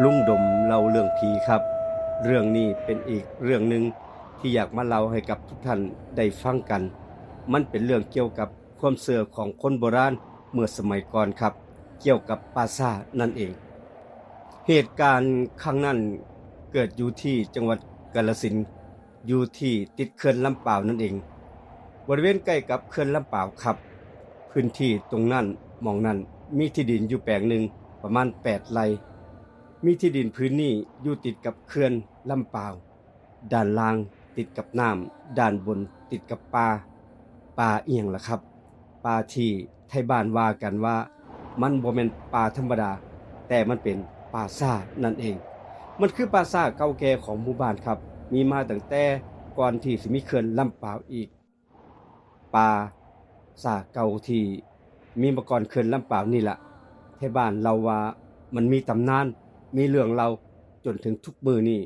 ลุงดมเล่าเรื่องผีครับเรื่องนี้เป็นอีกเรื่องหนึ่งที่อยากมาเล่าให้กับทุกท่านได้ฟังกันมันเป็นเรื่องเกี่ยวกับความเชื่อของคนโบราณเมื่อสมัยก่อนครับเกี่ยวกับปราสาทนั่นเองเหตุการณ์ครั้งนั้นเกิดอยู่ที่จังหวัดกาฬสินธุ์อยู่ที่ติดเขื่อนลำปาวนั่นเองบริเวณใกล้กับเขื่อนลำปาวครับพื้นที่ตรงนั้นหม่องนั้นมีที่ดินอยู่แปลงหนึ่งประมาณ8ไร่ มีที่ดินพื้นนี้อยู่ติดกับเขื่อนลำปาวด้านล่างติดกับน้ำด้านบนติดกับป่าเอียงล่ะครับป่าที่ไทยบ้านว่ากันว่ามันบ่แม่นป่าธรรมดาแต่มันเป็นป่าซ่านั่นเองมันคือป่าซ่าเก่าแก่ของหมู่บ้านครับมีมาตั้งแต่ก่อนที่สิมีเขื่อนลำปาวอีกป่าซ่าเก่าที่มีมาก่อนเขื่อนลำปาวนี่ล่ะไทยบ้านเราว่ามันมีตำนาน มีเรื่องเราจนถึงทุกมือนี่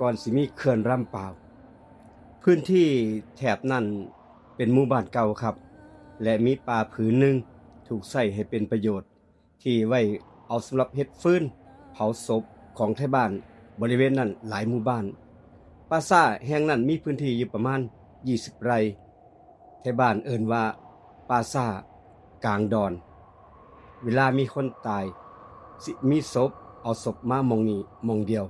ก่อนสิมีเขื่อนลำปาวพื้นที่แถบนั้นเป็นหมู่บ้านเก่าครับและมีป่าผืนหนึ่งถูกใช้ให้เป็นประโยชน์ที่ไว้เอาสำหรับเฮ็ดฟืนเผาศพของไทบ้านบริเวณนั้นหลายหมู่บ้านปราสาทแห่งนั้นมีพื้นที่อยู่ประมาณ20ไร่ไทบ้านเอิ้นว่าปราสาทกลางดอนเวลามีคนตายสิมีศพ เอาศพมาหม้องนี้หม้องเดียว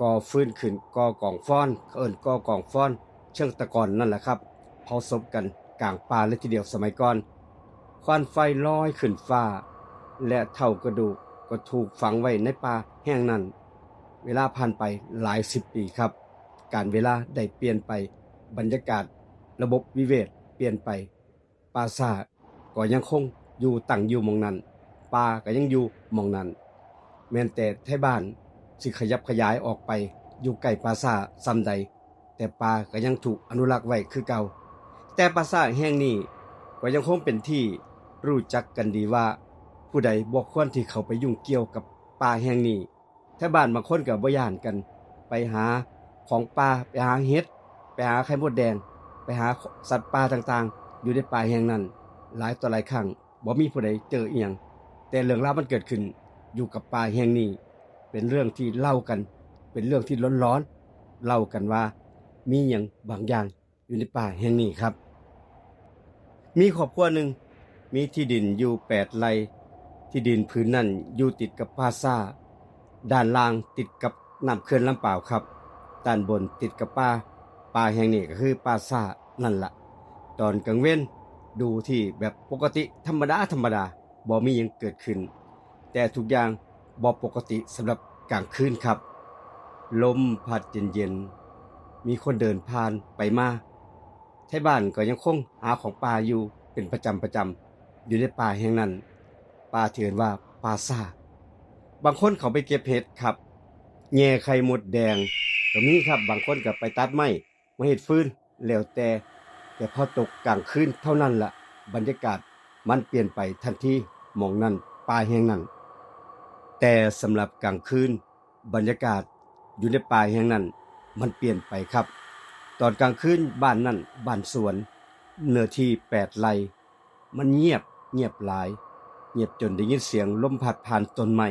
ก่อฟื้นขึ้นก่อกองฟ้อนเขาเอิ้นก่อกองฟ้อนเชิงตะกอนนั่นแหละครับเผาศพกันกลางป่าเลยทีเดียวสมัยก่อนควันไฟลอยขึ้นฟ้าและเท่ากระดูกก็ถูกฝังไว้ในป่าแห่งนั้นเวลาผ่านไปหลาย10ปีครับการเวลาได้เปลี่ยนไปบรรยากาศระบบวิเวศเปลี่ยนไปปราสาทก็ยังคงอยู่ตั้งอยู่หม้องนั้นป่าก็ยังอยู่หม้องนั้น แม้นแต่ไทบ้านสิขยับขยายออกไปอยู่ใกล้ปราสาทซำใดแต่ป่าก็ยังถูกอนุรักษ์ไว้คือเก่าแต่ปราสาทแห่งนี้ก็ยังคงเป็นที่รู้จักกันดีว่าผู้ใดบ่ควรที่เข้าไปยุ่งเกี่ยวกับป่าแห่งนี้ไทบ้านบางคนก็บ่ย้านกันไปหาของป่าไปหาเห็ดไปหาไข่มดแดงไปหาสัตว์ป่าต่างๆอยู่ในป่าแห่งนั้นหลายต่อหลายครั้งบ่มีผู้ใดเจออีหยังแต่เรื่องราวมันเกิดขึ้น อยู่กับป่าแห่งนี้เป็นเรื่องที่เล่ากันเป็นเรื่องที่ร้อนๆเล่ากันว่ามีหยังบางอย่างอยู่ในป่าแห่งนี้ครับมีครอบครัวหนึ่งมีที่ดินอยู่8ไร่ที่ดินพื้นนั้นอยู่ติดกับป่าซ่าด้านล่างติดกับน้ำเขื่อนลำปาวครับด้านบนติดกับป่าแห่งนี้ก็คือป่าซ่านั่นละตอนกลางเว้นดูที่แบบปกติธรรมดาบ่มีหยังเกิดขึ้น แต่ทุกอย่างบ่ปกติสำหรับกลางคืนครับลมพัดเย็นๆมีคนเดินผ่านไปมาไทบ้านก็ยังคงหาของป่าอยู่เป็นประจำอยู่ในป่าแห่งนั้นป่าที่เอิ้นว่าป่าซ่าบางคนเขาไปเก็บเห็ดครับแย่ไข่มดแดงก็มีครับบางคนก็ไปตัดไม้มาเฮ็ดฟืนแล้วแต่พอตกกลางคืนเท่านั้นล่ะบรรยากาศมันเปลี่ยนไปทันทีหม้องนั้นป่าแห่งนั้น แต่สำหรับกลางคืนบรรยากาศอยู่ในป่าแห่งนั้นมันเปลี่ยนไปครับตอนกลางคืนบ้านนั้นบ้านสวนเนื้อที่8ไร่มันเงียบหลายเงียบจนได้ยินเสียงลมพัดผ่านต้นไม้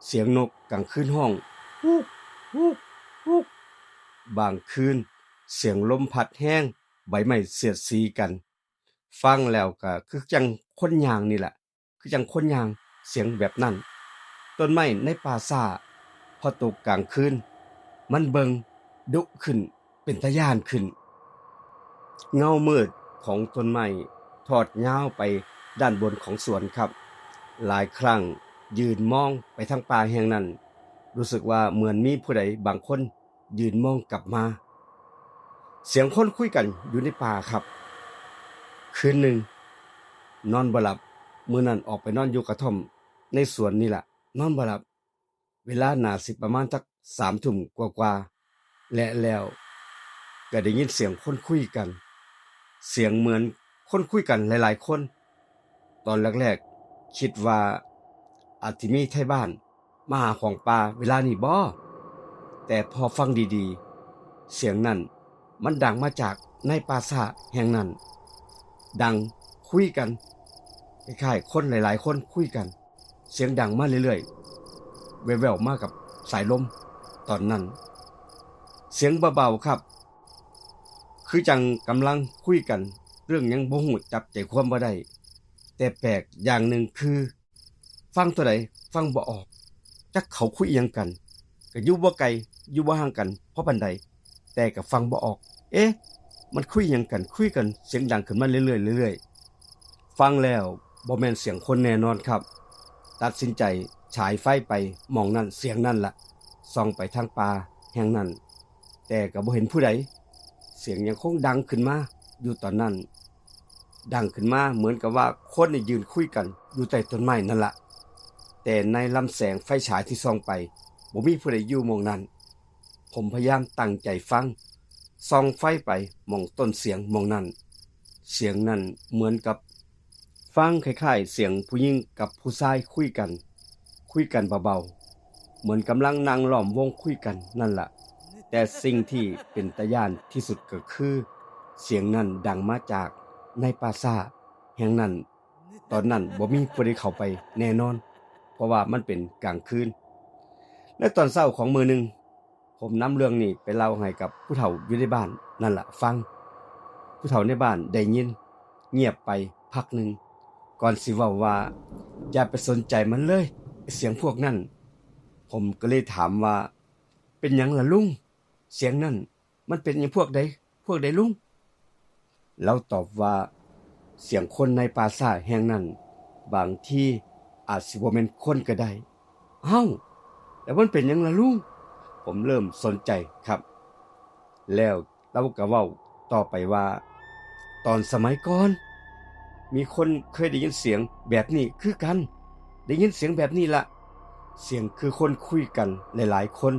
เสียงนกกลางคืนห้องฮูกฮูกฮูกบางคืนเสียงลมพัดแห้งใบไม้เสียดสีกันฟังแล้วก็คือจังคนย่างนี่แหละคือจังคนย่างเสียงแบบนั้น ต้นไม้ในป่าซ่าพอตกกลางคืนมันเบิงดุขึ้นเป็นตาย้านขึ้นเงามืดของต้นไม้ทอดยาวไปด้านบนของสวนครับหลายครั้งยืนมองไปทางป่าแห่งนั้นรู้สึกว่าเหมือนมีผู้ใดบางคนยืนมองกลับมาเสียงคนคุยกันอยู่ในป่าครับคืนหนึ่งนอนบ่หลับมื้อนั้นออกไปนอนอยู่กระท่อมในสวนนี่แหละนอนบ่หลับ เวลาน่าสิประมาณสัก3ทุ่มกว่าๆและแล้วก็ได้ยินเสียงคนคุยกันเสียงเหมือนคนคุยกันหลายๆคนตอนแรกๆคิดว่าอาจสิมีไทบ้านมาหาของป่าเวลานี้บ่แต่พอฟังดีๆเสียงนั้นมันดังมาจากในปราสาทแห่งนั้นดังคุยกันคล้ายๆคนหลายๆคนคุยกันเสียงดังมาเรื่อยๆ แว่วๆมากับสายลมตอนนั้นเสียงเบาๆครับคือจังกำลังคุยกันเรื่องหยังบ่ฮู้จับใจความบ่ได้แต่แปลกอย่างหนึ่งคือฟังเท่าใดฟังบ่ออกจักเขาคุยอิหยังกันก็อยู่บ่ไกลอยู่บ่ห่างกันเพราะปานใดแต่ก็ฟังบ่ออกเอ๊ะมันคุยอิหยังกันคุยกันเสียงดังขึ้นมาเรื่อยๆเรื่อยๆฟังแล้วบ่แม่นเสียงคนแน่นอนครับตัดสินใจฉายไฟไปมองนั่นเสียงนั่นล่ะส่องไปทางป่าแห่งนั้นแต่ก็บ่เห็นผู้ใดเสียงยังคงดังขึ้นมาอยู่ตอนนั้นดังขึ้นมาเหมือนกับว่าคนยืนคุยกันอยู่ใต้ต้นไม้นั่นล่ะแต่ในลำแสงไฟฉายที่ส่องไปบ่มีผู้ใดอยู่หม้องนั้นผมพยายามตั้งใจฟังส่องไฟไปมองต้นเสียงหม้องนั้นเสียงนั้นเหมือนกับฟังคล้ายๆเสียงผู้หญิงกับผู้ชายคุยกันเบาๆเหมือนกำลังนั่งล้อมวงคุยกันนั่นล่ะแต่สิ่งที่เป็นตาย้านที่สุดก็คือเสียงนั้นดังมาจากในปราสาทแห่งนั้นตอนนั้นบ่มีผู้ใดเข้าไปแน่นอนเพราะว่ามันเป็นกลางคืนและตอนเช้าของมื้อหนึ่งผมนำเรื่องนี้ไปเล่าให้กับผู้เฒ่าอยู่ในบ้านนั่นล่ะฟังผู้เฒ่าในบ้านได้ยินเงียบไปพักหนึ่งก่อนสิเว้าว่าอย่าไปสนใจมันเลยเสียงพวกนั้นผมก็เลยถามว่าเป็นหยังล่ะลุงเสียงนั้นมันเป็นหยังพวกใดลุงแล้วตอบว่าเสียงคนในปราสาทแห่งนั้นบางที่อาจสิบ่แม่นคนก็ได้อ้าวแล้วมันเป็นหยังล่ะลุงผมเริ่มสนใจครับแล้วเราก็เว้าต่อไปว่าตอนสมัยก่อนมีคนเคยได้ยินเสียงแบบนี้คือกันได้ยินเสียงแบบนี้ละเสียงคือคนคุยกันหลายๆคน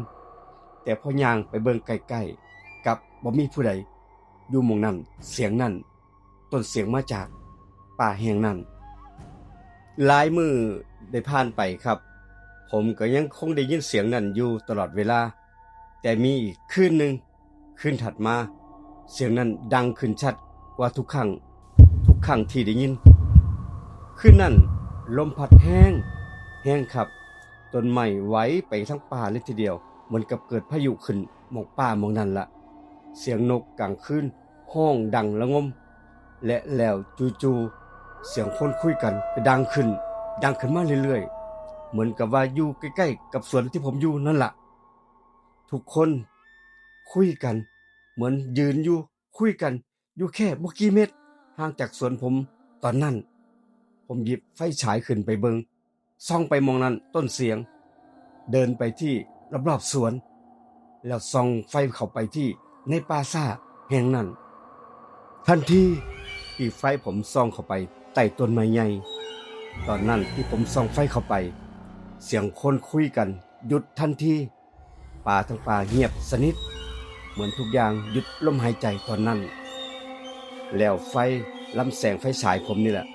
แต่พอย่างไปเบิ่งใกล้ๆกับบ่มีผู้ใดอยู่หม้องนั้นเสียงนั้นต้นเสียงมาจากป่าแห่งนั้นหลายมื้อได้ผ่านไปครับผมก็ยังคงได้ยินเสียงนั้นอยู่ตลอดเวลาแต่มีอีกคืนหนึ่งคืนถัดมาเสียงนั้นดังขึ้นชัดกว่าทุกครั้งที่ได้ยินคืนนั้นลมพัดแห้งครับต้นไม้ไหวไปทั้งป่าเลยทีเดียวเหมือนกับเกิดพายุขึ้นหมองป่าหมองนั้นละเสียงนกกลางคืนห้องดังระงมและแล้วจู่ๆเสียงคนคุยกันก็ดังขึ้นมาเรื่อยๆเหมือนกับว่าอยู่ใกล้ๆกับสวนที่ผมอยู่นั่นล่ะทุกคนคุยกันเหมือนยืนอยู่คุยกันอยู่แค่บ่กี่เมตรห่างจากสวนผมตอนนั้นผมหยิบไฟฉายขึ้นไปเบิงส่องไปมองนั้นต้นเสียงเดินไปที่รอบๆสวนแล้วส่องไฟเข้าไปที่ในป่าซ่าแห่งนั้นทันทีที่ไฟผมส่องเข้าไปใต้ต้นไม้ใหญ่ตอนนั้นที่ผมส่องไฟเข้าไปเสียงคนคุยกันหยุดทันทีป่าทั้งป่าเงียบสนิทเหมือนทุกอย่างหยุดลมหายใจตอนนั้นแล้วไฟลำแสงไฟฉายผมนี่แหละ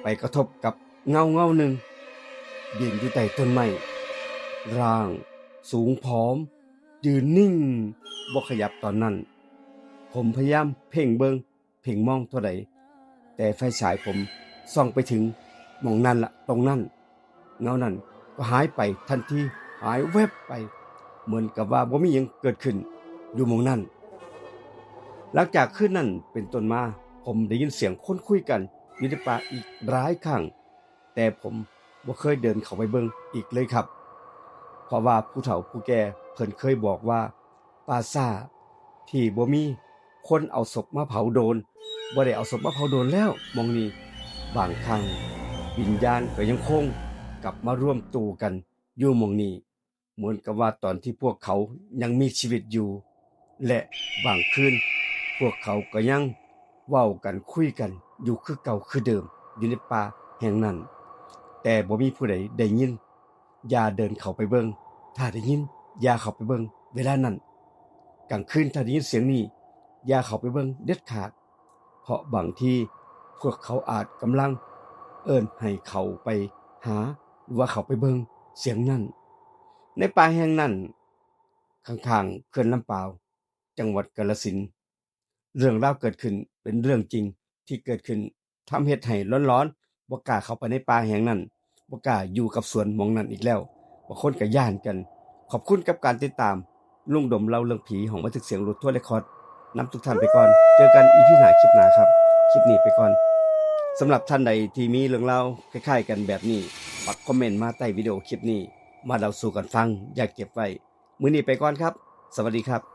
ไปกระทบกับเงาหนึ่งยืนอยู่ใต้ต้นไม้ร่างสูงผอมยืนนิ่งบ่ขยับตอนนั้นผมพยายามเพ่งมองเท่าใดแต่ไฟฉายผมส่องไปถึงหม้องนั้นละตรงนั้นเงานั้นก็หายไปทันทีหายแวบไปเหมือนกับว่าบ่มีหยังเกิดขึ้นอยู่หม้องนั้นหลังจากคืนนั้นเป็นต้นมาผมได้ยินเสียงคนคุยกันอยู่ในป่าอีกหลายครั้งแต่ผมบ่เคยเดินเข้าไปเบิ่งอีกเลยครับเพราะว่าผู้เฒ่าผู้แก่เพิ่นเคยบอกว่าป่าซ่าที่บ่มีคนเอาศพมาเผาโดนบ่ได้เอาศพมาเผาโดนแล้วหม้องนี้บางครั้งวิญญาณก็ยังคงกลับมาร่วมตู้กันอยู่หม้องนี้เหมือนกับว่าตอนที่พวกเขายังมีชีวิตอยู่และบางคืนพวกเขาก็ยังเว้ากันคุยกันอยู่คือเก่าคือเดิมอยู่ในป่าแห่งนั้นแต่บ่มีผู้ใดได้ยินอย่าเดินเข้าไปเบิ่งถ้าได้ยินอย่าเข้าไปเบิ่งเวลานั้นกลางคืนถ้าได้ยินเสียงนี้อย่าเข้าไปเบิ่งเด็ดขาดเพราะบางทีพวกเขาอาจกำลังเอิ้นให้เขาไปหาหรือว่าเขาไปเบิ่งเสียงนั้นในป่าแห่งนั้นข้างๆเขื่อนลำปาวจังหวัดกาฬสินธุ์เรื่องราวเกิดขึ้นเป็นเรื่องจริงที่เกิดขึ้นทำเฮ็ดให้ร้อนๆบ่กล้าเข้าไปในป่าแห่งนั้นบ่กล้าอยู่กับสวนหม้องนั้นอีกแล้ว บางคนก็ย่านกัน ขอบคุณกับการติดตามลุงดมเล่าเรื่องผีของบันทึกเสียงรถทั่วเรคคอร์ดนำทุกท่านไปก่อนเจอกันอีพีหน้าคลิปหน้าครับคลิปนี้ไปก่อนสำหรับท่านใดที่มีเรื่องเล่าคล้ายๆกันแบบนี้ฝากคอมเมนต์มาใต้วิดีโอคลิปนี้มาเล่าสู่กันฟังอย่าเก็บไว้มื้อนี้ไปก่อนครับสวัสดีครับ